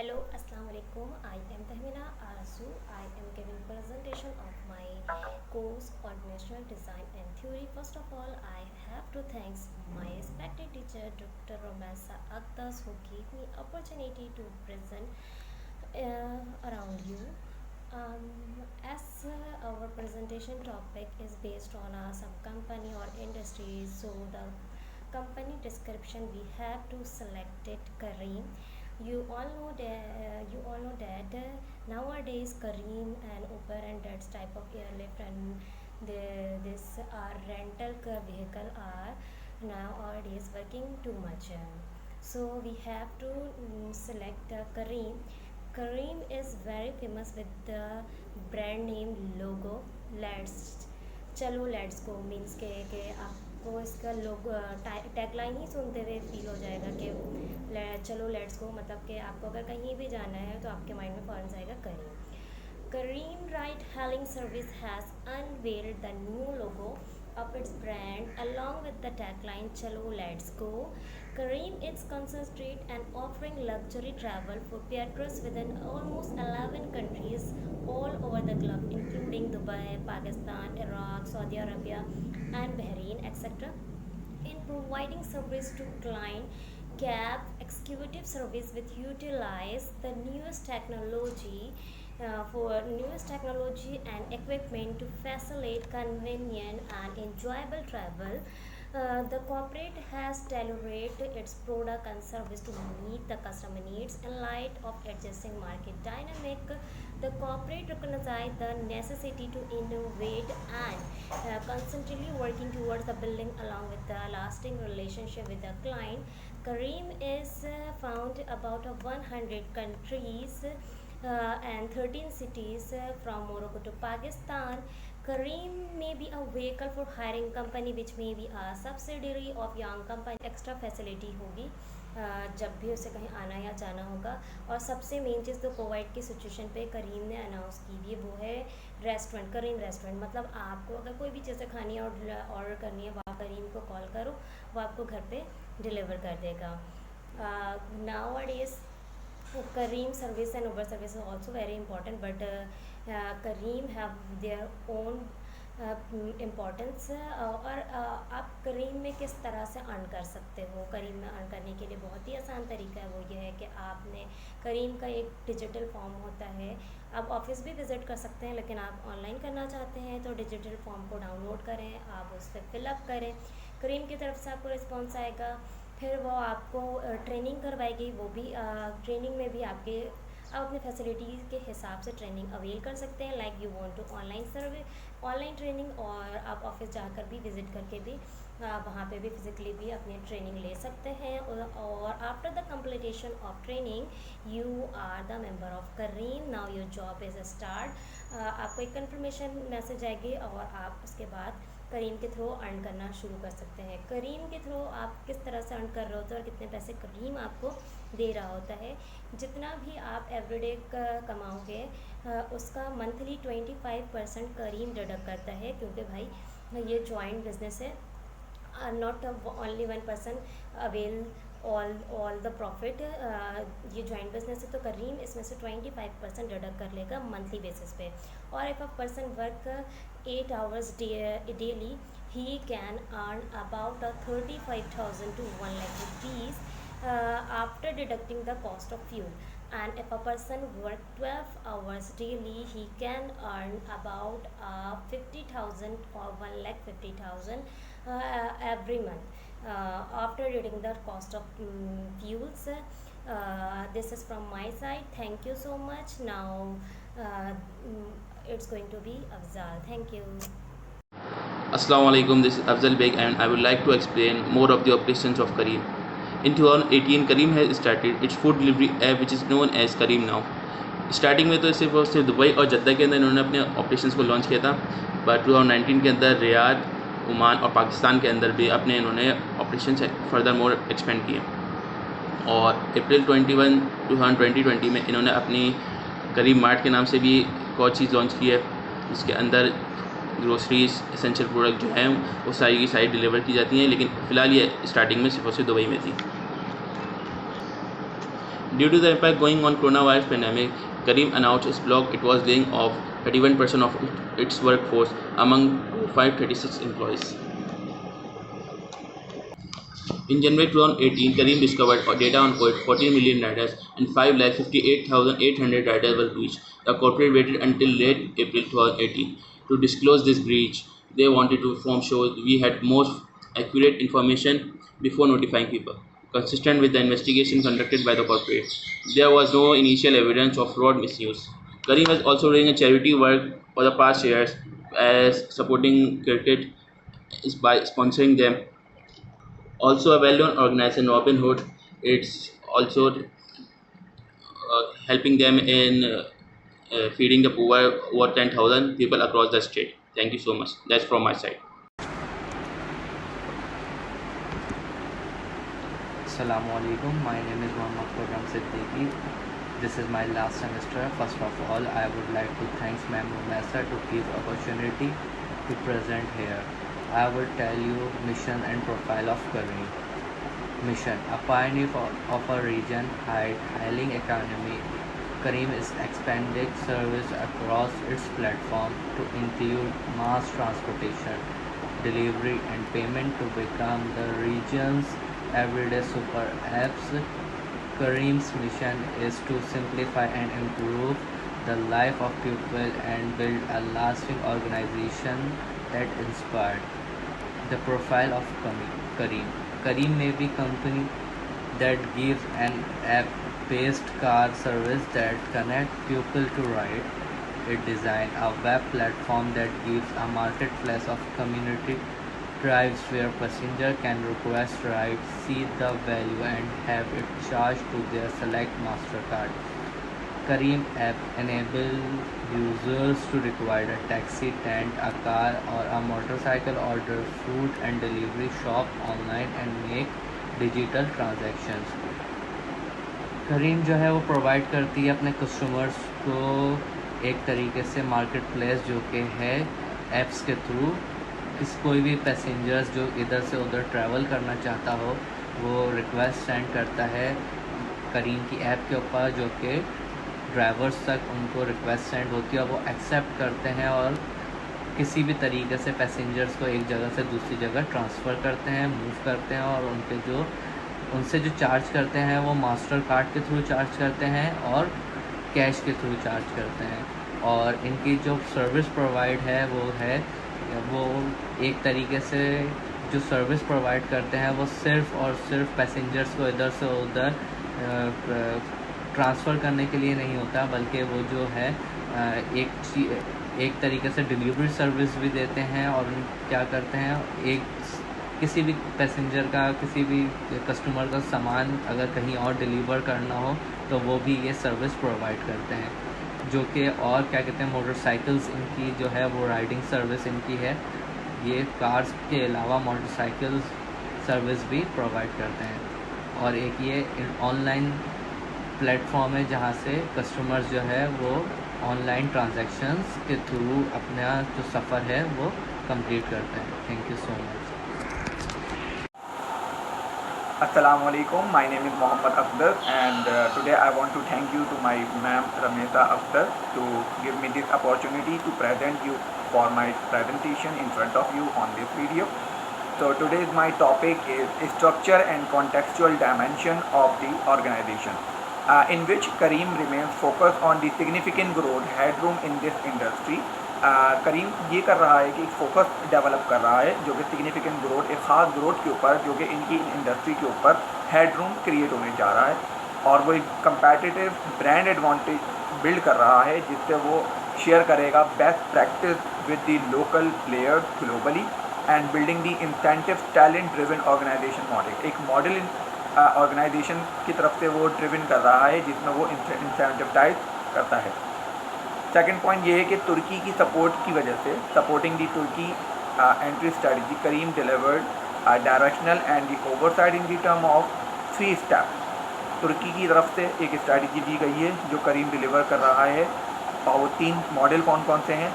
Hello, Assalamu alaikum. I am Tahmina Arzu. I am giving presentation of my course Organizational Design and Theory. First of all, I have to thank my respected teacher Dr. Romasa Akhtas who gave me opportunity to present around you. As our presentation topic is based on some company or industry, so the company description we have to select it Kareem. You all know that nowadays Kareem and Uber and that type of airlift and this are rental vehicle are nowadays working too much. So we have to select Kareem. Kareem is very famous with the brand name logo. Let's चलो let's go means के आपको इसका लोगो tagline ही सुनते हुए feel हो जाएगा कि चलो लेट्स गो, मतलब कि आपको अगर कहीं भी जाना है तो आपके माइंड में फ़ौरन जाएगा करीम. Kareem Ride Hailing Service has unveiled the new logo of its brand along with the tagline Chalo Let's Go. Kareem is concentrate and offering luxury travel for patrons within almost 11 countries all over the globe, including Dubai, Pakistan, Iraq, Saudi Arabia, and Bahrain, etc. In providing service to client, cab executive service with utilize the newest technology and equipment to facilitate convenient and enjoyable travel. The corporate has tailored its product and service to meet the customer needs in light of adjusting market dynamic. The corporate recognizes the necessity to innovate and constantly working towards the building along with the lasting relationship with the client. Kareem is found about 100 countries and 13 cities from Morocco to Pakistan. Kareem may be a vehicle for hiring company which may be a subsidiary of young company. Extra facility होगी जब भी उसे कहीं आना या जाना होगा. और सबसे मेन चीज़ तो कोविड की सिचुएशन पे करीम ने अनाउंस की हुई है वो है रेस्टोरेंट. करीम रेस्टोरेंट मतलब आपको अगर कोई भी चीज़ें खानी है और ऑर्डर करनी है वो आप करीम को कॉल करो, वो आपको घर पे डिलीवर कर देगा. Nowadays Kareem service and Uber service is also very important, but Kareem have their own importance. और आप करीम में किस तरह से अर्न कर सकते हो. करीम में अर्न करने के लिए बहुत ही आसान तरीका है, वो ये है कि आपने करीम का एक डिजिटल फॉर्म होता है. आप ऑफिस भी विज़िट कर सकते हैं, लेकिन आप ऑनलाइन करना चाहते हैं तो डिजिटल फॉर्म को डाउनलोड करें, आप उस पर फिलअप करें. करीम की तरफ से आपको रिस्पॉन्स आएगा, फिर वो आपको ट्रेनिंग करवाएगी. वो भी ट्रेनिंग में भी आप अपने फैसिलिटीज़ के हिसाब से ट्रेनिंग अवेल कर सकते हैं. Like you want to online training, और आप ऑफिस जाकर भी विज़िट करके भी वहाँ पे भी फिज़िकली भी अपनी ट्रेनिंग ले सकते हैं. और after the completion of training you are the member of Careem. Now your job is start. आपको एक कंफर्मेशन मैसेज आएगी और आप उसके बाद करीम के थ्रू अर्न करना शुरू कर सकते हैं. करीम के थ्रू आप किस तरह से अर्न कर रहे होते हैं और कितने पैसे करीम आपको दे रहा होता है. जितना भी आप एवरीडे कमाओगे उसका मंथली 25% करीम डिडक्ट करता है, क्योंकि भाई ये जॉइंट बिजनेस है. Not only 1% avail all the profit. ये जॉइंट बिजनेस है तो करीम इसमें से 25% डिडक्ट कर लेगा मंथली बेसिस पे. और if a person work 8 hours daily, he can earn about 35,000 to 1 lakh rupees after deducting the cost of fuel. And if a person work 12 hours daily, he can earn about 50,000 or 1,50,000 every month after deducting the cost of fuels. This is from my side. Thank you so much. Now it's going to be Afzal. Thank you. Assalamu alaikum, this is Afzal Beg and I would like to explain more of the operations of Kareem. In 2018, Kareem has started its food delivery app which is known as Kareem Now. Starting में तो सिर्फ Dubai और जद्दा के अंदर इन्होंने अपने operations को launch किया था, बट 2019 के अंदर रियाद, ओमान और पाकिस्तान के अंदर भी अपने इन्होंने ऑपरेशन फर्दर मोर एक्सपेंड किए. और अप्रैल 2020 में इन्होंने अपनी करीम मार्ट के नाम से भी एक और चीज़ लॉन्च की है, जिसके अंदर ग्रोसरीज एसेंशियल प्रोडक्ट जो हैं वो सारी की सारी डिलीवर की जाती हैं. लेकिन फ़िलहाल ये स्टार्टिंग में सिर्फ और सिर्फ दुबई में थी. Due to the impact going on coronavirus pandemic, Kareem announced its blog it was laying off 31% of its workforce among 536 employees. In January 2018, Kareem discovered data on 14 million riders and 5,58,800 riders were breached. The corporate waited until late April 2018 to disclose this breach. They wanted to form shows we had more accurate information before notifying people. Consistent with the investigation conducted by the corporate, there was no initial evidence of fraud misuse. Kareem has also doing a charity work for the past years as supporting cricket is by sponsoring them. Also, a well-known organization, Robin Hood, it's also helping them in feeding the poor, over 10,000 people across the state. Thank you so much. That's from my side. Assalamualaikum. My name is Mohammad Khurram Siddiqui. This is my last semester. First of all, I would like to thank Ma'am Rumesa to give opportunity to present here. I will tell you mission and profile of Kareem. Mission: a pioneer of a region hailing economy, Kareem is expanding service across its platform to include mass transportation, delivery, and payment to become the region's everyday super apps. Kareem's mission is to simplify and improve the life of people and build a lasting organization that inspired. The profile of Kareem. Kareem may be company that gives an app-based car service that connects people to ride. It designed a web platform that gives a marketplace of community drives where passengers can request rides, see the value and have it charged to their select MasterCard. Kareem app enables users to require a taxi, tent, a car or a motorcycle, order food and delivery, shop online and make digital transactions. करीम जो है वो provide करती है अपने customers को एक तरीके से मार्केट प्लेस जो कि है ऐप्स के थ्रू कोई भी पैसेंजर्स जो इधर से उधर ट्रैवल करना चाहता हो वो रिक्वेस्ट सेंड करता है करीम की ऐप के ऊपर जो कि ड्राइवर्स तक उनको रिक्वेस्ट सेंड होती है और वो एक्सेप्ट करते हैं और किसी भी तरीके से पैसेंजर्स को एक जगह से दूसरी जगह ट्रांसफ़र करते हैं, मूव करते हैं और उनसे जो चार्ज करते हैं वो मास्टर कार्ड के थ्रू चार्ज करते हैं और कैश के थ्रू चार्ज करते हैं। और इनकी जो सर्विस प्रोवाइड है वो एक तरीके से जो सर्विस प्रोवाइड करते हैं वो सिर्फ़ और सिर्फ पैसेंजर्स को इधर से उधर ट्रांसफ़र करने के लिए नहीं होता, बल्कि वो जो है एक तरीके से डिलीवरी सर्विस भी देते हैं। और क्या करते हैं किसी भी पैसेंजर का किसी भी कस्टमर का सामान अगर कहीं और डिलीवर करना हो तो वो भी ये सर्विस प्रोवाइड करते हैं। जो कि और क्या कहते हैं मोटरसाइकिल्स इनकी जो है वो राइडिंग सर्विस इनकी है। ये कार्स के अलावा मोटरसाइकिल्स सर्विस भी प्रोवाइड करते हैं। और एक ये ऑनलाइन प्लेटफॉर्म है जहाँ से कस्टमर्स जो है वो ऑनलाइन ट्रांजैक्शंस के थ्रू अपना जो सफ़र है वो कंप्लीट करते हैं। Thank you so much. Assalamu alaikum. My name is Mohammad Afdal and today I want to thank you to my ma'am Rameta Afdal to give me this opportunity to present you for my presentation in front of you on this video. So today's my topic is structure and contextual dimension of the organization, in which Kareem remains focused on the significant growth headroom in this industry. करीम ये कर रहा है कि एक focus develop कर रहा है जो कि सिग्निफिकेंट ग्रोथ एक ख़ास ग्रोथ के ऊपर जो कि इनकी इंडस्ट्री के ऊपर हेडरूम क्रिएट होने जा रहा है। और वो एक कंपेटिटिव ब्रांड एडवांटेज बिल्ड कर रहा है जिससे वो शेयर करेगा best practice with the local players globally and building the incentive talent driven organization model. एक मॉडल ऑर्गेनाइजेशन की तरफ से वो ड्रिवन कर रहा है जिसमें वो इंसेंटिवाइज करता है। सेकेंड पॉइंट ये है कि तुर्की की सपोर्ट की वजह से सपोर्टिंग दी तुर्की एंट्री स्ट्रेटजी करीम delivered directional and the overside in the term of 3 step. तुर्की की तरफ से एक स्ट्रेटजी दी गई है जो करीम डिलीवर कर रहा है और वो 3 मॉडल कौन कौन से हैं।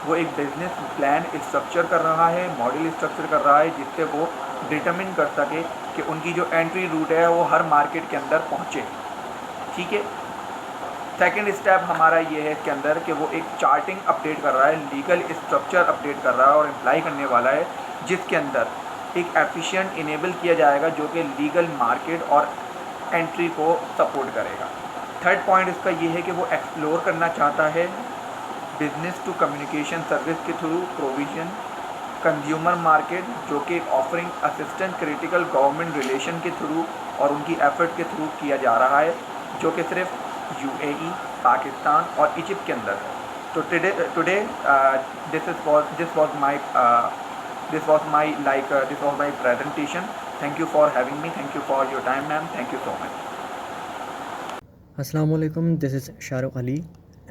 वो एक बिजनेस प्लान स्ट्रक्चर कर रहा है, मॉडल स्ट्रक्चर कर रहा है जिससे वो डिटरमिन कर सके कि उनकी जो एंट्री रूट है वो हर मार्केट के अंदर पहुँचे। ठीक है। सेकंड स्टेप हमारा ये है इसके अंदर कि वो एक चार्टिंग अपडेट कर रहा है, लीगल स्ट्रक्चर अपडेट कर रहा है और इम्प्लाई करने वाला है, जिसके अंदर एक एफिशिएंट इनेबल किया जाएगा जो कि लीगल मार्केट और एंट्री को सपोर्ट करेगा। थर्ड पॉइंट इसका ये है कि वो एक्सप्लोर करना चाहता है बिजनेस टू कम्युनिकेशन सर्विस के थ्रू प्रोविजन कंज्यूमर मार्केट, जो कि offering assistant critical government relation के थ्रू और उनकी एफर्ट के थ्रू किया जा रहा है, जो कि सिर्फ यूएई, पाकिस्तान और इजिप्ट के अंदर है। तो today this was my presentation. Thank you for having me, thank you for your time ma'am, thank you so much. Assalamu alaikum, this is Shahrukh Ali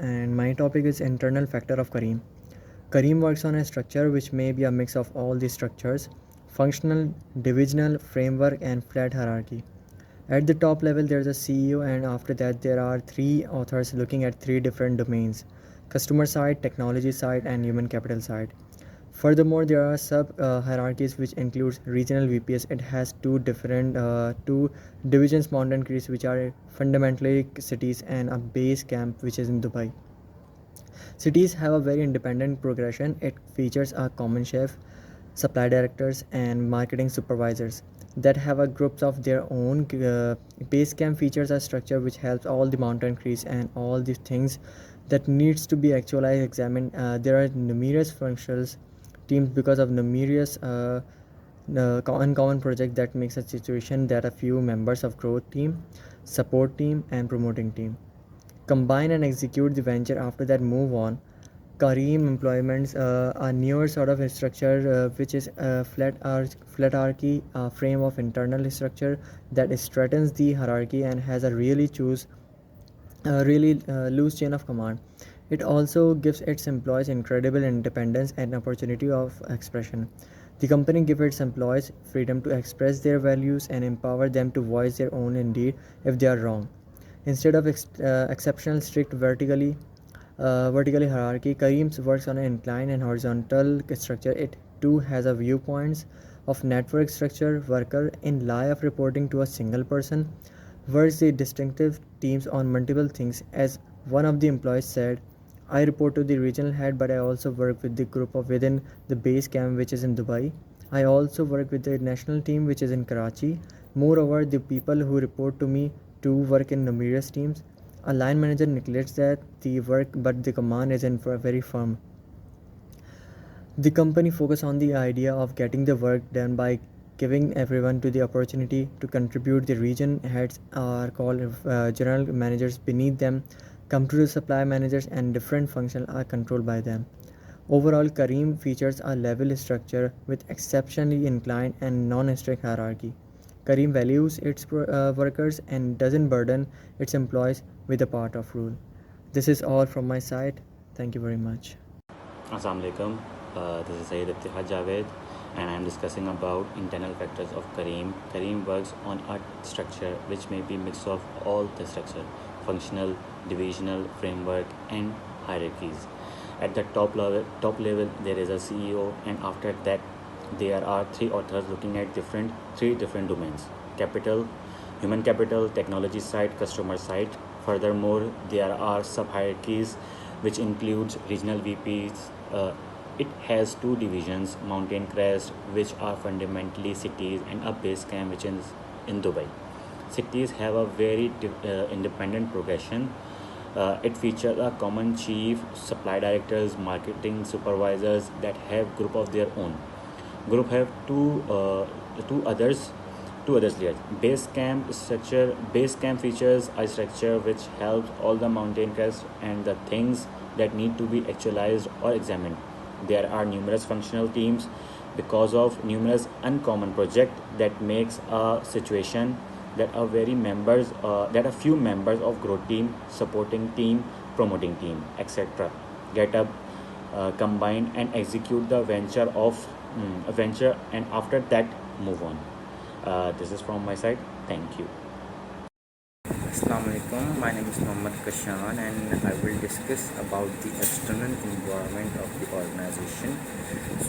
and my topic is internal factor of Careem. Careem works on a structure which may be a mix of all these structures: functional, divisional, framework and flat hierarchy. At the top level there is a CEO, and after that there are three authors looking at three different domains: customer side, technology side and human capital side. Furthermore, there are sub hierarchies which includes regional VPS. It has two divisions, mountain creeks, which are fundamentally cities, and a base camp which is in Dubai. Cities have a very independent progression. It features a common chef, supply directors and marketing supervisors that have a groups of their own. Base camp features a structure which helps all the mountain creeks and all the things that needs to be actualized, examined. There are numerous functions teams because of numerous uncommon project that makes a situation that a few members of growth team, support team and promoting team combine and execute the venture. After that move on. Careem employments a newer sort of structure which is a flat hierarchy, a frame of internal structure that straightens the hierarchy and has a really loose chain of command. It also gives its employees incredible independence and opportunity of expression. The company gives its employees freedom to express their values and empower them to voice their own indeed if they are wrong. Instead of exceptional strict vertically hierarchy, Careem works on an incline and horizontal structure. It too has a viewpoints of network structure. Worker in lie of reporting to a single person works the distinctive teams on multiple things. As one of the employees said, I report to the regional head, but I also work with the group of within the base camp which is in Dubai. I also work with the national team which is in Karachi. Moreover, the people who report to me too work in numerous teams. A line manager neglects that the work, but the command is in for very firm. The company focus on the idea of getting the work done by giving everyone to the opportunity to contribute. The region heads are called general managers. Beneath them come to the supply managers, and different functions are controlled by them. Overall, Careem features a level structure with exceptionally inclined and non-strict hierarchy. Careem values its workers and doesn't burden its employees with a part of rule. This is all from my side. Thank you very much. Assalamu alaikum. This is Syed Iftihar Javed, and I am discussing about internal factors of Careem. Careem works on a structure which may be mix of all the structure: functional, divisional, framework, and hierarchies. At the top level, there is a CEO, and after that, there are three authors looking at three different domains: capital, human capital, technology side, customer side. Furthermore, there are sub hierarchies which includes regional VPs. It has two divisions: mountain crest, which are fundamentally cities, and a base camp which is in Dubai. Cities have a very independent progression. It features a common chief, supply directors, marketing supervisors that have group of their own. Group have two others layers. Base camp features a structure which helps all the mountain crests and the things that need to be actualized or examined. There are numerous functional teams because of numerous uncommon projects that makes a situation that a few members of growth team, supporting team, promoting team, etc. get up, combine and execute the venture, and after that move on. This is from my side. Thank you. Assalamu alaikum. My name is Mohammad Kashan, and I will discuss about the external environment of the organization.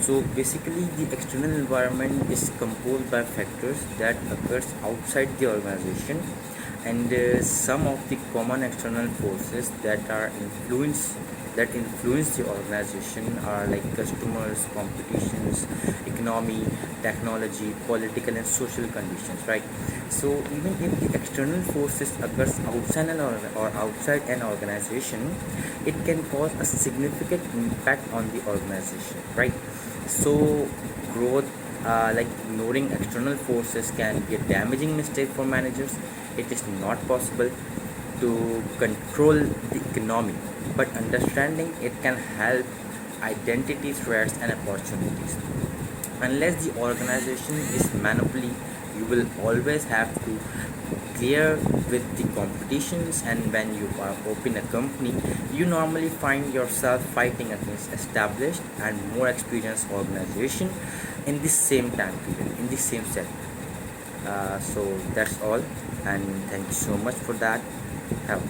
So basically, the external environment is composed by factors that occurs outside the organization And some of the common external forces that influence the organization are like customers, competitions, economy, technology, political and social conditions, right? So even if the external forces occurs outside an organization, it can cause a significant impact on the organization, right? So growth, like ignoring external forces, can be a damaging mistake for managers. It is not possible to control the economy, but understanding it can help identity threats and opportunities. Unless the organization is monopoly, you will always have to clear with the competitions, and when you are open a company, you normally find yourself fighting against established and more experienced organization in the same time period, in the same set. So that's all, and thank you so much for that. Have